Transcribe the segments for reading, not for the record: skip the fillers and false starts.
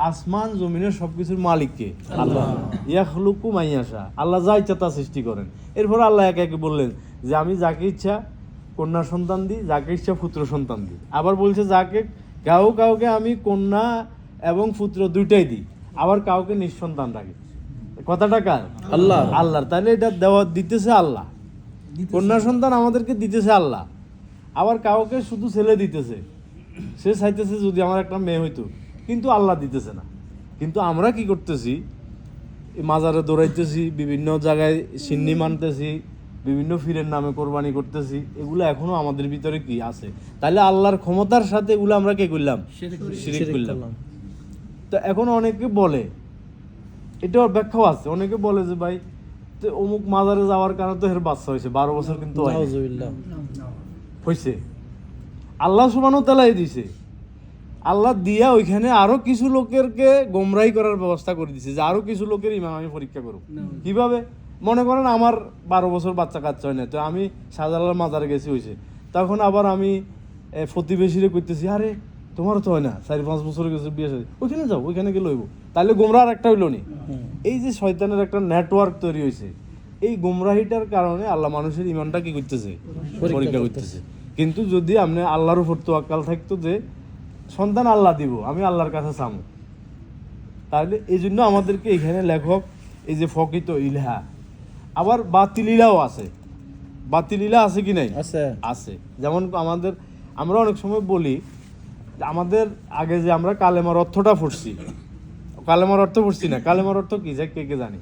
আসমান জমিনের সবকিছুর মালিক কে? আল্লাহ। ইয়াখলুকু মাইয়াশা, আল্লাহ যা ইচ্ছা তা সৃষ্টি করেন। এরপর আল্লাহ একে একে বললেন যে আমি যাকে ইচ্ছা কন্যা সন্তান দিই, যাকে ইচ্ছা পুত্র সন্তান দিই। আবার বলছে যাকে কাউকে আমি কন্যা এবং পুত্র দুইটাই দিই, আবার কাউকে নিঃসন্তান রাখি। কথাটা কার? আল্লাহ। আল্লাহর। তাহলে এটা দেওয়া দিতেছে আল্লাহ, কন্যা সন্তান আমাদেরকে দিতেছে আল্লাহ, আবার কাউকে শুধু ছেলে দিতেছে। সে চাইতেছে যদি আমার একটা মেয়ে হইতো, কিন্তু আল্লাহ দিতেছে না। কিন্তু আমরা কি করতেছি? মাজারে দৌড়াইতেছি, বিভিন্ন জায়গায় সিন্নি মানতেছি, বিভিন্ন ফিরের নামে কোরবানি করতেছি। এগুলো এখনো আমাদের ভিতরে কি আছে? তাহলে আল্লাহর ক্ষমতার সাথে এগুলো আমরা কি করলাম? শিরক করলাম। তো এখন অনেকে বলে, এটার ব্যাখ্যাও আছে, অনেকে বলে যে ভাই তো অমুক মাজারে যাওয়ার কারণে তো এর বাচ্চা হয়েছে, 12 বছর কিন্তু হয়েছে। আল্লাহ সুবহানাহু ওয়া তাআলা দিয়েছে, আল্লাহ দিয়া ওইখানে আরো কিছু লোকেরকে গোমরাহি করার ব্যবস্থা করে দিয়েছে, যে আরো কিছু লোকের ইমান আমি পরীক্ষা করব। কিভাবে? মনে করেন আমার 12 বছর বাচ্চা কাচ্চা হয় না, তো আমি শাহজালাল মাজারে গেছি হয়েছে, তখন আবার আমি প্রতিবেশীরে করতেছি, আরে তোমারও তো হয় না, 4-5 বছর গেছে বিয়ে সাথে, ওইখানে যাও, ওইখানে গেলে হইব। তাহলে গোমরাহ আর একটা হইল নি। এই যে শয়তানের একটা নেটওয়ার্ক তৈরি হয়েছে, এই গোমরাহিটার কারণে আল্লাহ মানুষের ইমানটা কি করতেছে? পরীক্ষা করতেছে। কিন্তু যদি আপনি আল্লাহর উপর তাওয়াক্কাল থাকতো যে সন্তান আল্লাহ দিব, আমি আল্লাহর কাছে চামু, তাহলে এই জন্য আমাদেরকে এখানে লেখক এই যে ফকিত ইলাহা, আবার বাতিল ইলাও আছে। বাতিল ইলাহ আছে কি নাই? আছে। যেমন আমরা অনেক সময় বলি আমাদের আগে যে আমরা কালেমার অর্থটা পড়ছি, কালেমার অর্থ পড়ছি না, কালেমার অর্থ কি যায় কে জানি?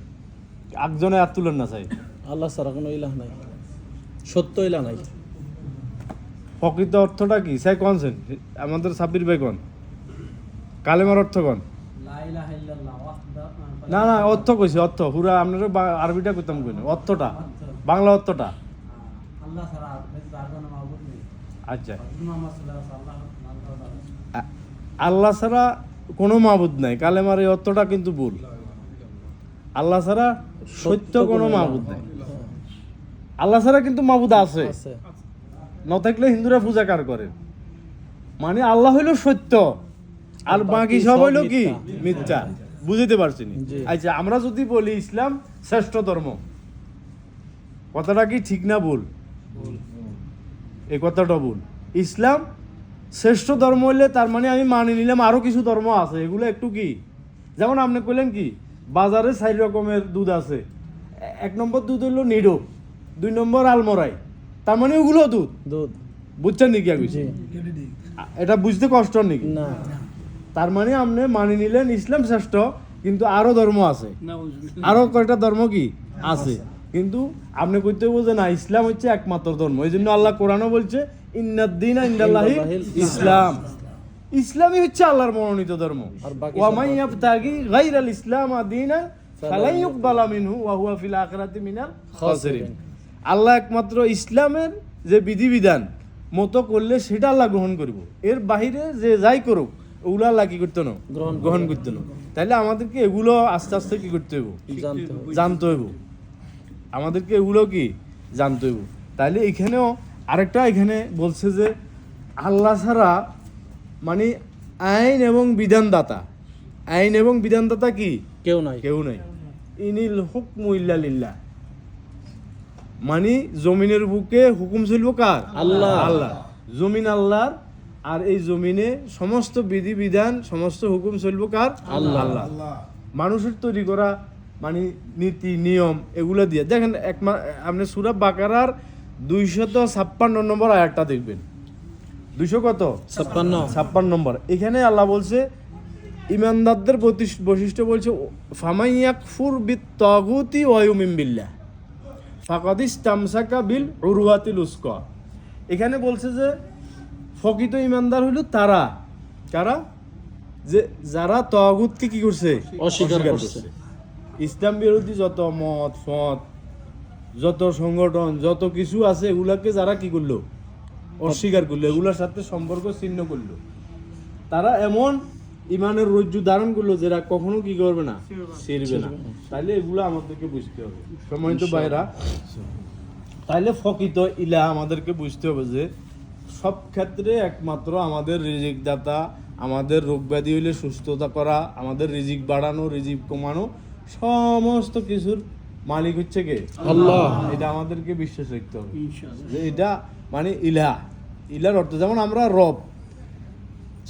একজনে আর তুলেন না চাই। আল্লাহ ছাড়া কোনো ইলাহ নাই, সত্য ইলাহ নাই। প্রকৃত অর্থটা কি চাই কনছেন? আমাদের সাব্বির ভাই কোন কালেমার অর্থ কোন? না না, অর্থ কইছি, অর্থ পুরা আপনারা আরবিটা কইতাম কই না, অর্থটা বাংলা অর্থটা। আচ্ছা, আল্লাহ ছাড়া কোনো মাবুদ নাই, কালেমার এই অর্থটা কিন্তু ভুল। আল্লাহ ছাড়া সত্য কোনো মাবুদ নাই। আল্লাহ ছাড়া কিন্তু মাবুদ আছে, না থাকলে হিন্দুরা পূজা কার করে? মানে আল্লাহ হইল সত্য, আর বাকি সব হইল কি? মিথ্যা। বুঝতে পারছি নি? আচ্ছা, আমরা যদি বলি ইসলাম শ্রেষ্ঠ ধর্ম, কথাটা কি ঠিক না ভুল? এই কথাটা ভুল। ইসলাম শ্রেষ্ঠ ধর্ম হইলে তার মানে আমি মানি নিলাম আরো কিছু ধর্ম আছে, এগুলো একটু কি, যেমন আপনি কইলেন কি বাজারে 4 রকমের দুধ আছে। 1 নম্বর দুধ হইল নিডো, 2 নম্বর আলমরাই, তার মানে ওগুলো দুধ। বুঝছেন নাকি? এটা বুঝতে কষ্ট নাকি? না। তার মানে আপনি মানি নিলেন ইসলাম শ্রেষ্ঠ, কিন্তু আরো ধর্ম আছে, আরো কয়টা ধর্ম কি আছে, কিন্তু আপনি কইতে বলছে না ইসলাম হচ্ছে একমাত্র ধর্ম। এই জন্য আল্লাহ কোরআনও বলছে ইন্নাদ-দীনা ইনদাল্লাহি ইসলাম, ইসলামই হচ্ছে আল্লাহর মনোনীত ধর্ম। ওয়া মান ইয়াবতাগি গায়রাল ইসলাম দীনান ফালা ইউকবালা মিনহু ওয়া হুয়া ফিল আখিরাতি মিনাল খাসিরিন। আল্লাহ একমাত্র ইসলামের যে বিধিবিধান মতো করলে সেটা আল্লাহ গ্রহণ করব, এর বাহিরে যে যাই করুক ওগুলো আল্লাহ কি করতে না, গ্রহণ করতে না। তাহলে আমাদেরকে এগুলো আস্তে আস্তে কি করতে হইব? জানতে হইব। আমাদেরকে এগুলো কি জানতে হইব। তাহলে এখানেও আরেকটা এখানে বলছে যে আল্লাহ ছাড়া মানে আইন এবং বিধানদাতা, আইন এবং বিধানদাতা কি? কেউ নাই, কেউ নাই। ইনিল হুকমু ইল্লা লিল্লাহ, মানে জমিনের বুকে হুকুম চলবো কার? আল্লাহ। আল্লাহ, জমিন আল্লাহর, আর এই জমিনে সমস্ত বিধিবিধান সমস্ত হুকুম চলবো কার? আল্লাহ। আল্লাহ। মানুষের তৈরি করা মানে নীতি নিয়ম এগুলো দিয়ে দেখেন, আপনি সূরা বাকারার 256 নম্বর আয়াতটা দেখবেন। 256 নম্বর। এখানে আল্লাহ বলছে ইমানদারদের বৈশিষ্ট্য বলছে ফামাইয়াকফুর বিত-তাগুতি ওয়া ইউমিন বিল্লাহ ফাকাদ ইসতামসাকা বিল উরওয়াতিল উসকা। এখানে বলছে যে প্রকৃত ইমানদার হইল তারা, কারা? যে যারা তাগুতকে কি করছে? অস্বীকার করছে। ইসলাম বিরোধী যত মত ফত, যত সংগঠন, যত কিছু আছে এগুলাকে যারা কি করলো? অস্বীকার করলো, এগুলোর সাথে সম্পর্ক ছিন্ন করলো। তারা এমন ইমানের রজ্জু ধারণ করলো যেটা কখনো কি করবে না, ছিঁড়বে না। তাইলে এগুলো আমাদেরকে বুঝতে হবে সম্মানিত ভাইরা। তাইলে ফকিত ইলাহ আমাদেরকে বুঝতে হবে যে সব ক্ষেত্রে একমাত্র আমাদের রিজিক দাতা, আমাদের রোগ ব্যাধি হইলে সুস্থতা করা, আমাদের রিজিক বাড়ানো, রিজিক কমানো, সমস্ত কিছুর মালিক হচ্ছে কে? আল্লাহ। এটা আমাদেরকে বিশ্বাস রাখতে হবে যে এটা মানে ইলার অর্থ, যেমন আমরা রব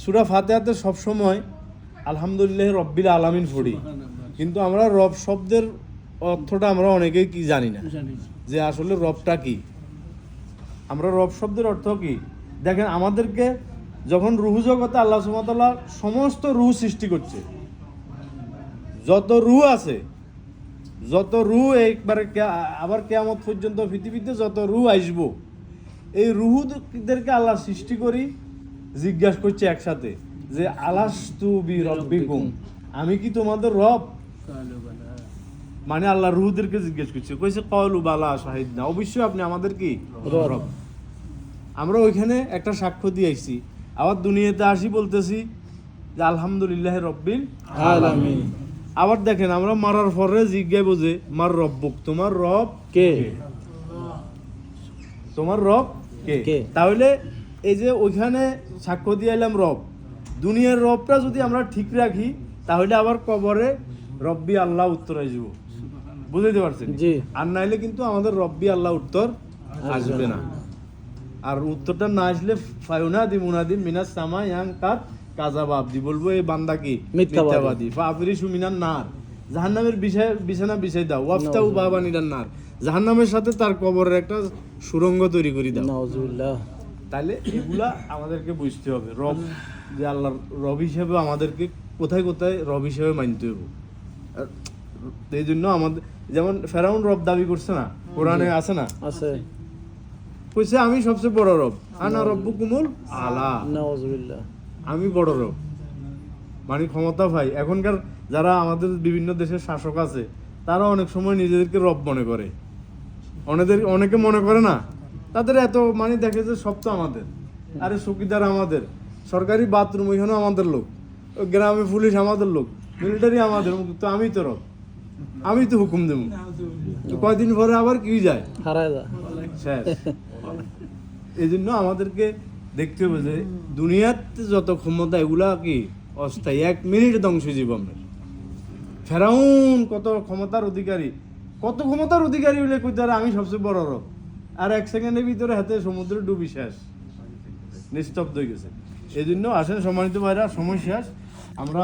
সূরা ফাতিহাতে সবসময় আলহামদুলিল্লাহ রব্বিল আলামিন পড়ি, কিন্তু আমরা রব শব্দের অর্থটা আমরা অনেকেই কি জানি না, যে আসলে রবটা কি। আমরা রব শব্দের অর্থ কি দেখেন, আমাদেরকে যখন রুহু জগতে আল্লাহ সুবহানাহু ওয়া তাআলা সমস্ত রুহ সৃষ্টি করছে, যত রুহ আছে, যত রুহ একবারে আবার কিয়ামত পর্যন্ত পৃথিবীতে যত রুহ আসবো, এই রুহদেরকে আল্লাহ সৃষ্টি করি জিজ্ঞাসা করছে একসাথে যে আলাস্তু বি রব্বিকুম, আমি কি তোমাদের রব? মানে আল্লাহ রুহদেরকে জিজ্ঞেস করছে, কইছে ক্বালু বালা শাহিদনা, অবশ্যই আপনি আমাদের কি রব। আমরা ওইখানে একটা সাক্ষ্য দিয়ে আইছি, আবার দুনিয়াতে আসি বলতেছি যে আলহামদুলিল্লাহ রব্বিল আলামিন। আবার দেখেন আমরা মারার পরে জিজ্ঞাসা বোঝে মার রব্বুক, তোমার রব কে? তোমার রব কে? কে? তাহলে এই যে ওইখানে সাক্ষ্য দিয়ে এলাম রব, দুনিয়ার রবটা যদি আমরা ঠিক রাখি তাহলে আবার কবরে রব্বি আল্লাহ উত্তর আসব, বুঝতে পারছেন? জি। আর নাইলে কিন্তু আমাদের রব্বি আল্লাহ উত্তর আসবে না। আর উত্তরটা না আসলে ফায়ুনাদি মুনাদিন মিনাস সামা ইয়াং কাত কাযাবা আবদি, বলবো এই বান্দা কি মিথ্যাবাদী। ফাফরিশু মিনান নার, জাহান্নামের বিছানা বিছাই দাও, ওয়াফতাউ বাবা নিরান নার, জাহান্নামের সাথে তার কবরের একটা সুড়ঙ্গ তৈরি করে দাও। নাউজুবিল্লাহ। তাহলে এগুলা আমাদেরকে বুঝতে হবে, রব যে আল্লাহর রব হিসেবে আমাদেরকে কোথায় কোথায় রব হিসেবে মানতে হবে। আর এই জন্য আমাদের যেমন ফেরাউন রব দাবি করছে না, কোরআনে আছে না, আছে। কইছে আমি সবচেয়ে বড় রব, আনা রব্বুকুমুল আলা, নাউজুবিল্লাহ। আমি বড় রব, মানে ক্ষমতা ভাই। এখনকার যারা আমাদের বিভিন্ন দেশের শাসক আছে তারা অনেক সময় নিজেদেরকে রব মনে করে, অনেকে মনে করে না, তাদের এত মানে দেখে যে সব তো আমাদের, আরে চৌকিদার আমাদের, সরকারি বাথরুম ওইখানে আমাদের লোক, ওই গ্রামে পুলিশ আমাদের লোক, মিলিটারি আমাদের, তো আমি তো রব, আমি তো হুকুম দেবো। তো কয়দিন পরে আবার কি যায়, হারায় যা। শেষ। এই জন্য আমাদেরকে দেখতে হবে যে দুনিয়াতে যত ক্ষমতা এগুলা কি অস্থায়ী, 1 মিনিট ধ্বংস জীবন। ফেরাউন কত ক্ষমতার অধিকারী, কত ক্ষমতার অধিকারী হলে কইতে পারে আমি সবচেয়ে বড় রব, আর 1 সেকেন্ডের ভিতরে হাতে সমুদ্রে ডুবি শেষ, নিস্তব্ধ হয়ে গেছে। এই জন্য আসেন সম্মানিত ভাইরা, সময় শেষ, আমরা